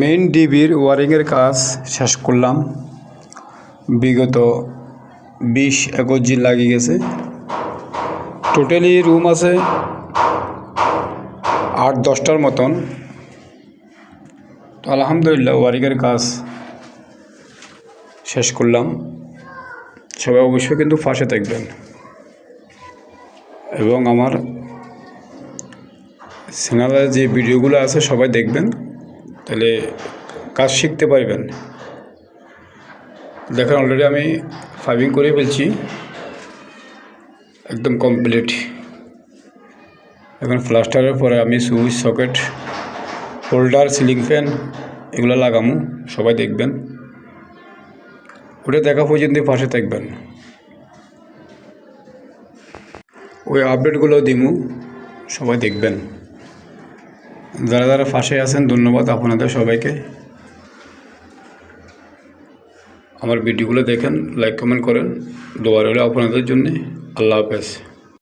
Main ডিবির ওয়ারিংয়ের কাজ শেষ করলাম। বিগত 20-21 দিন লাগিয়ে গেছে। টোটালি রুম আছে 8-10টার মতন। তো আলহামদুলিল্লাহ ওয়ারিংয়ের কাজ শেষ করলাম। সবাই অবশ্যই কিন্তু পাশে থাকবেন এবং আমার চ্যানেলে যে ভিডিওগুলো আছে সবাই দেখবেন, তাহলে কাজ শিখতে পারবেন। দেখেন অলরেডি আমি ফাইবিং করে ফেলছি, একদম কমপ্লিট। এখন প্লাস্টারের পরে আমি switch, socket, holder, ceiling fan এগুলো লাগামু। সবাই দেখবেন, ওটা দেখা পর্যন্ত পাশে থাকবেন। ওই আপডেটগুলো দিমু, সবাই দেখবেন। যারা যারা পাশে আছেন ধন্যবাদ আপনাদের সবাইকে। আমার ভিডিওগুলো দেখেন, লাইক কমেন্ট করেন। দোয়া রইল আপনাদের জন্যে। আল্লাহ হাফেজ।